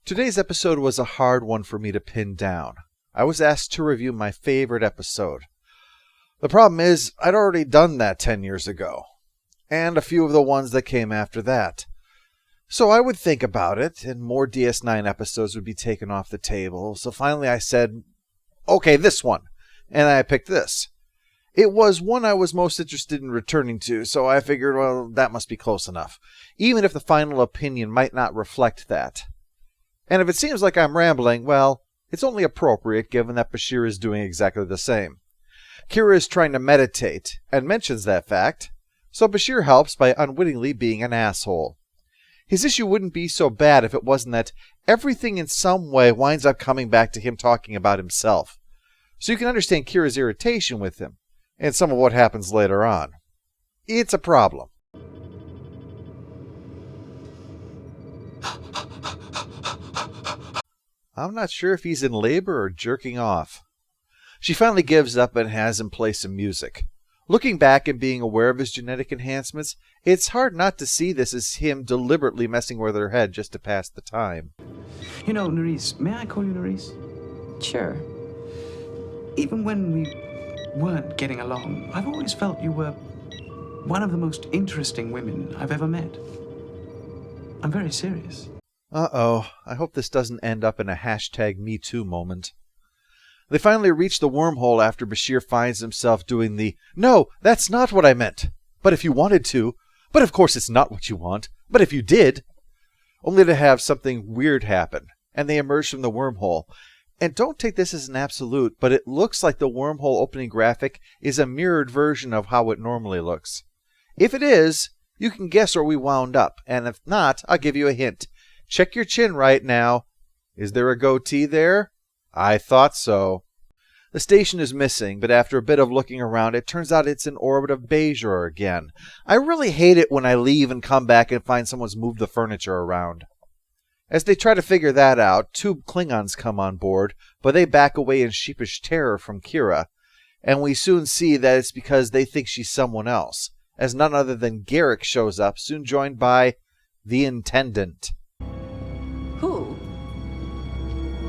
Today's episode was a hard one for me to pin down. I was asked to review my favorite episode. The problem is, I'd already done that 10 years ago, and a few of the ones that came after that. So I would think about it, and more DS9 episodes would be taken off the table, so finally I said, okay, this one, and I picked this. It was one I was most interested in returning to, so I figured, well, that must be close enough, even if the final opinion might not reflect that. And if it seems like I'm rambling, well, it's only appropriate given that Bashir is doing exactly the same. Kira is trying to meditate, and mentions that fact, so Bashir helps by unwittingly being an asshole. His issue wouldn't be so bad if it wasn't that everything in some way winds up coming back to him talking about himself. So you can understand Kira's irritation with him, and some of what happens later on. It's a problem. I'm not sure if he's in labor or jerking off. She finally gives up and has him play some music. Looking back and being aware of his genetic enhancements, it's hard not to see this as him deliberately messing with her head just to pass the time. You know, Nerys, may I call you Nerys? Sure. Even when we weren't getting along, I've always felt you were one of the most interesting women I've ever met. I'm very serious. Uh-oh, I hope this doesn't end up in a #MeToo moment. They finally reach the wormhole after Bashir finds himself doing the, "No, that's not what I meant. But if you wanted to. But of course it's not what you want. But if you did." Only to have something weird happen, and they emerge from the wormhole. And don't take this as an absolute, but it looks like the wormhole opening graphic is a mirrored version of how it normally looks. If it is, you can guess where we wound up, and if not, I'll give you a hint. Check your chin right now. Is there a goatee there? I thought so. The station is missing, but after a bit of looking around, it turns out it's in orbit of Bashir again. I really hate it when I leave and come back and find someone's moved the furniture around. As they try to figure that out, 2 Klingons come on board, but they back away in sheepish terror from Kira, and we soon see that it's because they think she's someone else, as none other than Garrick shows up, soon joined by the Intendant. Who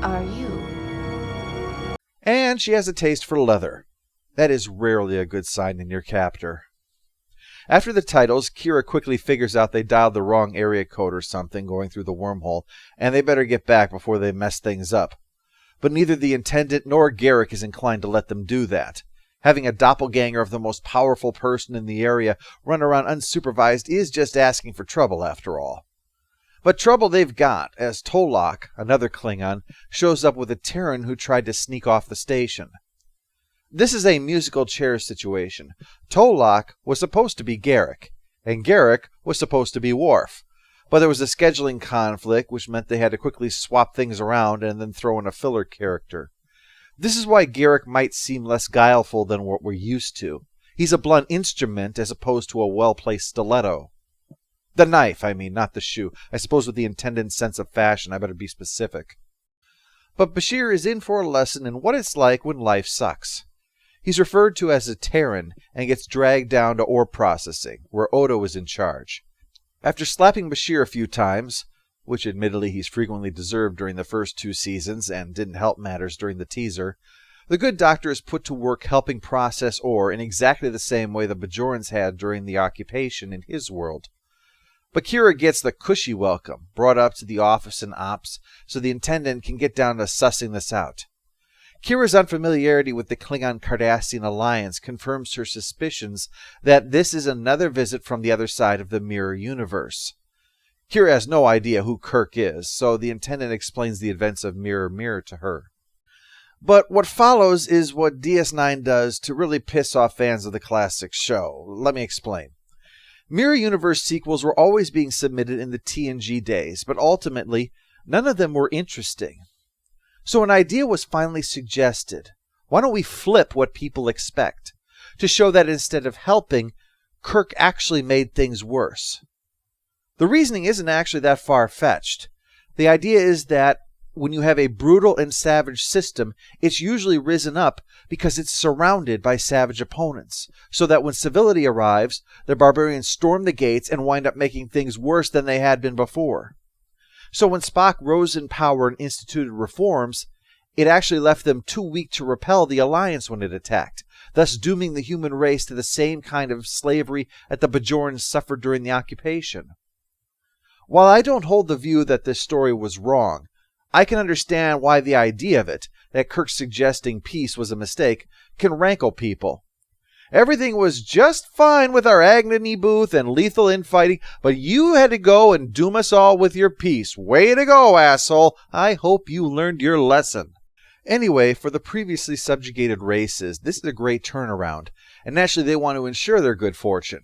are you? And she has a taste for leather. That is rarely a good sign in your captor. After the titles, Kira quickly figures out they dialed the wrong area code or something going through the wormhole, and they better get back before they mess things up. But neither the Intendant nor Garrick is inclined to let them do that. Having a doppelganger of the most powerful person in the area run around unsupervised is just asking for trouble after all. But trouble they've got, as Tolok, another Klingon, shows up with a Terran who tried to sneak off the station. This is a musical chairs situation. Tolok was supposed to be Garrick, and Garrick was supposed to be Worf. But there was a scheduling conflict, which meant they had to quickly swap things around and then throw in a filler character. This is why Garrick might seem less guileful than what we're used to. He's a blunt instrument as opposed to a well-placed stiletto. The knife, I mean, not the shoe. I suppose with the Intendant's sense of fashion, I better be specific. But Bashir is in for a lesson in what it's like when life sucks. He's referred to as a Terran and gets dragged down to ore processing, where Odo is in charge. After slapping Bashir a few times, which admittedly he's frequently deserved during the first 2 seasons and didn't help matters during the teaser, the good doctor is put to work helping process ore in exactly the same way the Bajorans had during the occupation in his world. But Kira gets the cushy welcome, brought up to the office and ops, so the Intendant can get down to sussing this out. Kira's unfamiliarity with the Klingon-Cardassian alliance confirms her suspicions that this is another visit from the other side of the mirror universe. Kira has no idea who Kirk is, so the Intendant explains the events of Mirror Mirror to her. But what follows is what DS9 does to really piss off fans of the classic show. Let me explain. Mirror Universe sequels were always being submitted in the TNG days, but ultimately, none of them were interesting. So an idea was finally suggested. Why don't we flip what people expect? To show that instead of helping, Kirk actually made things worse. The reasoning isn't actually that far-fetched. The idea is that when you have a brutal and savage system, it's usually risen up because it's surrounded by savage opponents, so that when civility arrives, the barbarians storm the gates and wind up making things worse than they had been before. So when Spock rose in power and instituted reforms, it actually left them too weak to repel the Alliance when it attacked, thus dooming the human race to the same kind of slavery that the Bajorans suffered during the occupation. While I don't hold the view that this story was wrong, I can understand why the idea of it, that Kirk suggesting peace was a mistake, can rankle people. Everything was just fine with our Agony booth and lethal infighting, but you had to go and doom us all with your peace. Way to go, asshole! I hope you learned your lesson. Anyway, for the previously subjugated races, this is a great turnaround, and naturally they want to ensure their good fortune.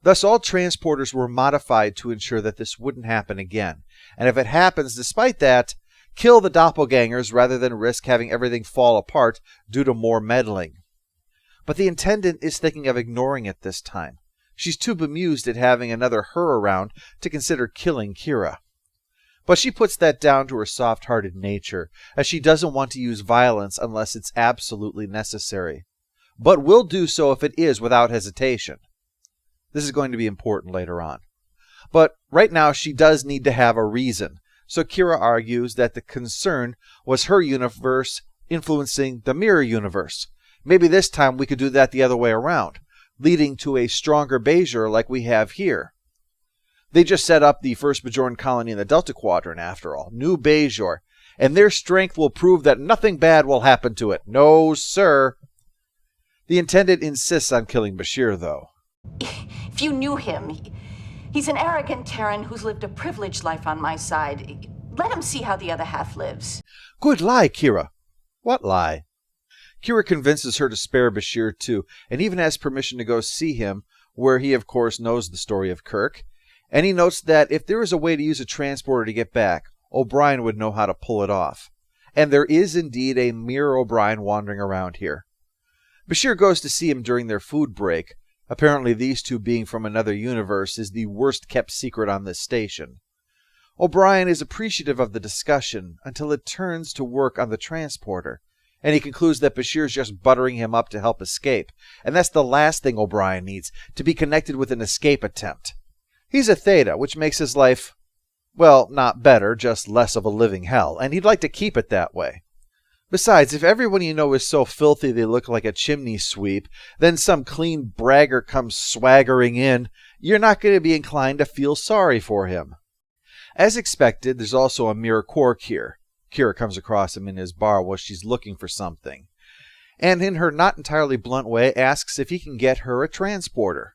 Thus, all transporters were modified to ensure that this wouldn't happen again, and if it happens despite that, kill the doppelgangers rather than risk having everything fall apart due to more meddling. But the Intendant is thinking of ignoring it this time. She's too bemused at having another her around to consider killing Kira. But she puts that down to her soft-hearted nature, as she doesn't want to use violence unless it's absolutely necessary, but will do so if it is without hesitation. This is going to be important later on. But right now she does need to have a reason, so Kira argues that the concern was her universe influencing the mirror universe. Maybe this time we could do that the other way around, leading to a stronger Bajor like we have here. They just set up the first Bajoran colony in the Delta Quadrant, after all. New Bajor. And their strength will prove that nothing bad will happen to it. No, sir. The Intendant insists on killing Bashir, though. If you knew him, he's an arrogant Terran who's lived a privileged life on my side. Let him see how the other half lives. Good lie, Kira. What lie? Kira convinces her to spare Bashir, too, and even has permission to go see him, where he, of course, knows the story of Kirk. And he notes that if there is a way to use a transporter to get back, O'Brien would know how to pull it off. And there is indeed a Mirror O'Brien wandering around here. Bashir goes to see him during their food break. Apparently these two being from another universe is the worst kept secret on this station. O'Brien is appreciative of the discussion until it turns to work on the transporter, and he concludes that Bashir's just buttering him up to help escape, and that's the last thing O'Brien needs, to be connected with an escape attempt. He's a Theta, which makes his life, well, not better, just less of a living hell, and he'd like to keep it that way. Besides, if everyone you know is so filthy they look like a chimney sweep, then some clean braggart comes swaggering in, you're not going to be inclined to feel sorry for him. As expected, there's also a Mirror Quark here. Kira comes across him in his bar while she's looking for something, and in her not entirely blunt way asks if he can get her a transporter.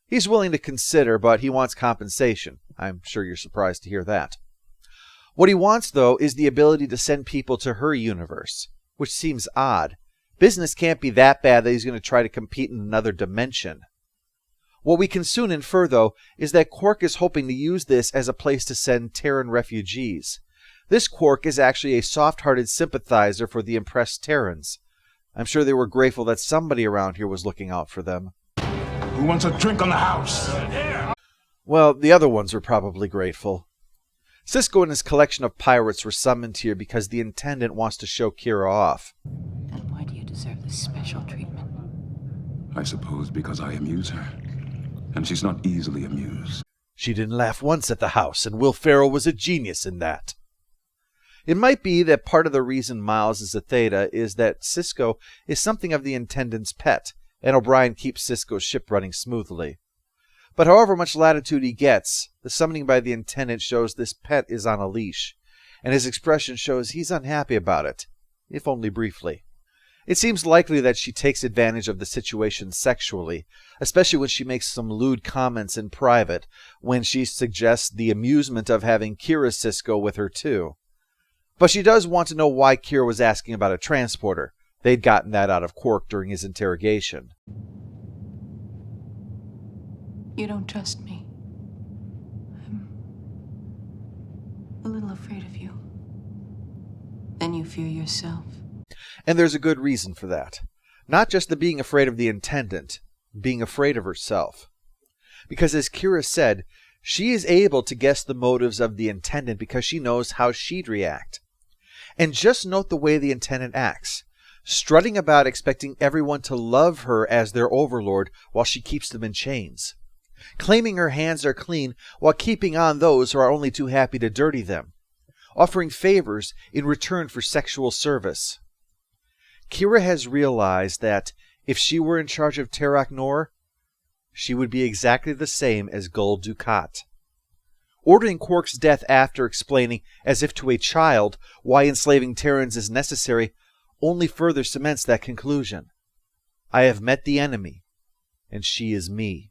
He's willing to consider, but he wants compensation. I'm sure you're surprised to hear that. What he wants, though, is the ability to send people to her universe, which seems odd. Business can't be that bad that he's going to try to compete in another dimension. What we can soon infer, though, is that Quark is hoping to use this as a place to send Terran refugees. This Quark is actually a soft-hearted sympathizer for the impressed Terrans. I'm sure they were grateful that somebody around here was looking out for them. Who wants a drink on the house? Well, the other ones were probably grateful. Sisko and his collection of pirates were summoned here because the Intendant wants to show Kira off. And why do you deserve this special treatment? I suppose because I amuse her. And she's not easily amused. She didn't laugh once at the house, and Will Ferrell was a genius in that. It might be that part of the reason Miles is a Theta is that Sisko is something of the Intendant's pet, and O'Brien keeps Sisko's ship running smoothly. But however much latitude he gets, the summoning by the Intendant shows this pet is on a leash, and his expression shows he's unhappy about it, if only briefly. It seems likely that she takes advantage of the situation sexually, especially when she makes some lewd comments in private, when she suggests the amusement of having Kira Sisko with her too. But she does want to know why Kira was asking about a transporter. They'd gotten that out of Quark during his interrogation. You don't trust me. I'm a little afraid of you. Then you fear yourself. And there's a good reason for that. Not just the being afraid of the Intendant, being afraid of herself. Because as Kira said, she is able to guess the motives of the Intendant because she knows how she'd react. And just note the way the Intendant acts, strutting about expecting everyone to love her as their overlord while she keeps them in chains. claiming her hands are clean while keeping on those who are only too happy to dirty them, offering favors in return for sexual service. Kira has realized that if she were in charge of Terok Nor, she would be exactly the same as Gul Dukat. Ordering Quark's death after explaining, as if to a child, why enslaving Terrans is necessary only further cements that conclusion. I have met the enemy, and she is me.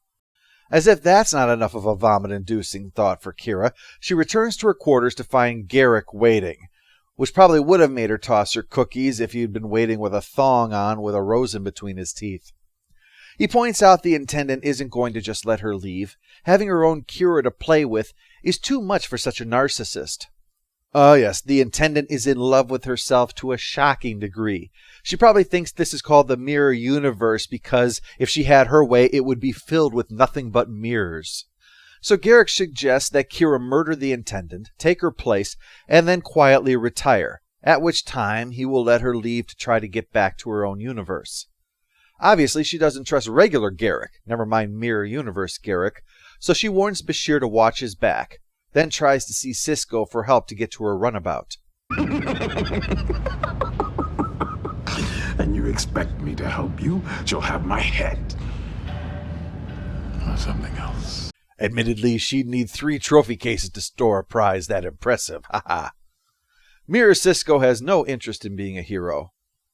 As if that's not enough of a vomit-inducing thought for Kira, she returns to her quarters to find Garrick waiting, which probably would have made her toss her cookies if he'd been waiting with a thong on with a rose in between his teeth. He points out the Intendant isn't going to just let her leave. Having her own Kira to play with is too much for such a narcissist. Oh yes, the Intendant is in love with herself to a shocking degree. She probably thinks this is called the Mirror Universe because if she had her way, it would be filled with nothing but mirrors. So Garrick suggests that Kira murder the Intendant, take her place, and then quietly retire, at which time he will let her leave to try to get back to her own universe. Obviously, she doesn't trust regular Garrick, never mind Mirror Universe Garrick, so she warns Bashir to watch his back, then tries to see Cisco for help to get to her runabout. And you expect me to help you? She'll have my head. Or something else. Admittedly, she'd need 3 trophy cases to store a prize that impressive, haha. Mirror Cisco has no interest in being a hero.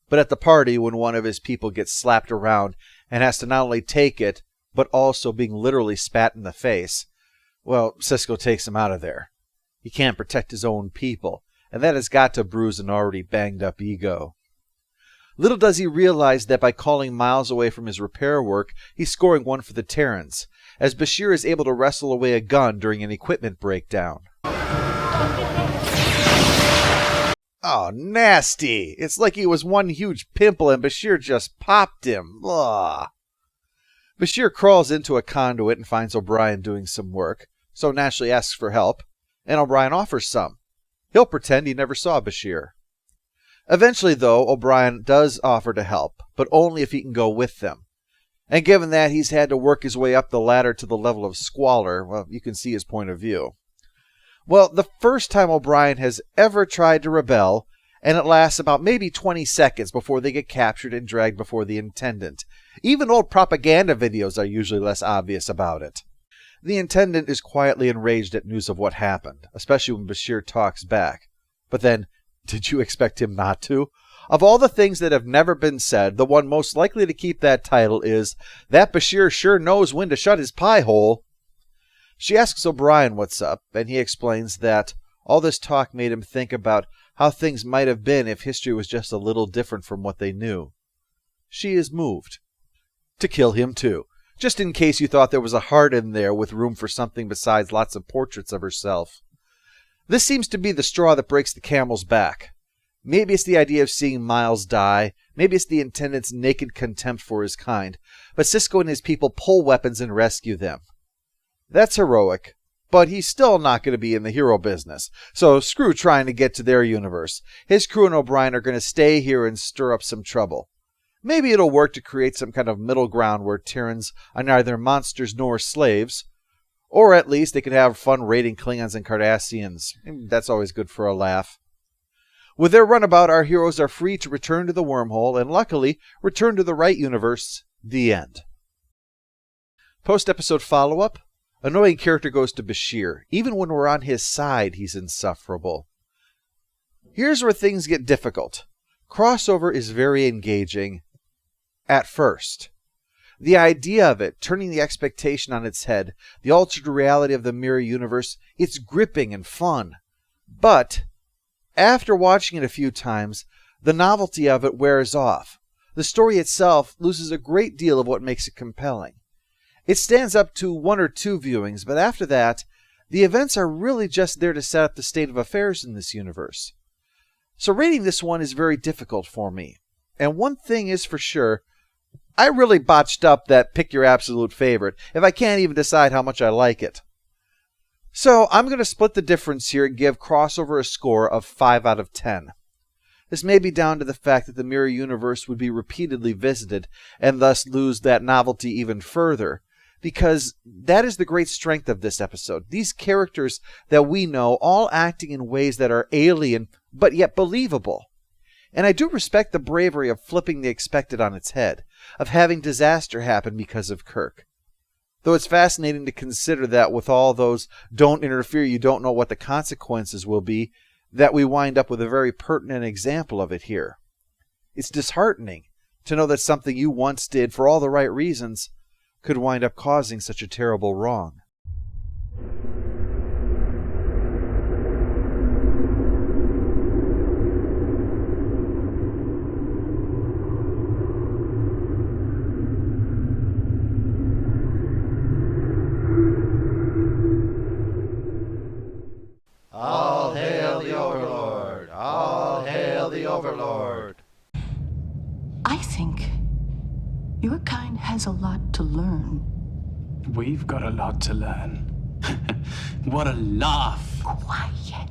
But at the party, when one of his people gets slapped around and has to not only take it, but also being literally spat in the face, well, Cisco takes him out of there. He can't protect his own people, and that has got to bruise an already banged-up ego. Little does he realize that by calling Miles away from his repair work, he's scoring one for the Terrans, as Bashir is able to wrestle away a gun during an equipment breakdown. Oh, nasty! It's like he was one huge pimple and Bashir just popped him. Ugh. Bashir crawls into a conduit and finds O'Brien doing some work, so naturally asks for help, and O'Brien offers some. He'll pretend he never saw Bashir. Eventually, though, O'Brien does offer to help, but only if he can go with them. And given that he's had to work his way up the ladder to the level of squalor, well, you can see his point of view. Well, the first time O'Brien has ever tried to rebel, and it lasts about maybe 20 seconds before they get captured and dragged before the Intendant. Even old propaganda videos are usually less obvious about it. The Intendant is quietly enraged at news of what happened, especially when Bashir talks back. But then, did you expect him not to? Of all the things that have never been said, the one most likely to keep that title is, "That Bashir sure knows when to shut his pie hole." She asks O'Brien what's up, and he explains that all this talk made him think about how things might have been if history was just a little different from what they knew. She is moved. To kill him too, just in case you thought there was a heart in there with room for something besides lots of portraits of herself. This seems to be the straw that breaks the camel's back. Maybe it's the idea of seeing Miles die, maybe it's the Intendant's naked contempt for his kind, but Cisco and his people pull weapons and rescue them. That's heroic, but he's still not going to be in the hero business, so screw trying to get to their universe. His crew and O'Brien are going to stay here and stir up some trouble. Maybe it'll work to create some kind of middle ground where Terrans are neither monsters nor slaves, or at least they could have fun raiding Klingons and Cardassians. That's always good for a laugh. With their runabout, our heroes are free to return to the wormhole, and luckily, return to the right universe. The end. Post-episode follow-up. Annoying character goes to Bashir. Even when we're on his side, he's insufferable. Here's where things get difficult. Crossover is very engaging at first. The idea of it, turning the expectation on its head, the altered reality of the mirror universe, it's gripping and fun. But after watching it a few times, the novelty of it wears off. The story itself loses a great deal of what makes it compelling. It stands up to 1 or 2 viewings, but after that, the events are really just there to set up the state of affairs in this universe. So rating this one is very difficult for me. And one thing is for sure, I really botched up that pick your absolute favorite if I can't even decide how much I like it. So I'm going to split the difference here and give Crossover a score of 5 out of 10. This may be down to the fact that the mirror universe would be repeatedly visited and thus lose that novelty even further, because that is the great strength of this episode. These characters that we know, all acting in ways that are alien, but yet believable. And I do respect the bravery of flipping the expected on its head, of having disaster happen because of Kirk. Though it's fascinating to consider that with all those "don't interfere, you don't know what the consequences will be," that we wind up with a very pertinent example of it here. It's disheartening to know that something you once did for all the right reasons could wind up causing such a terrible wrong. All hail the Overlord! All hail the Overlord! I think your kind has a lot to learn. We've got a lot to learn. What a laugh. Quiet.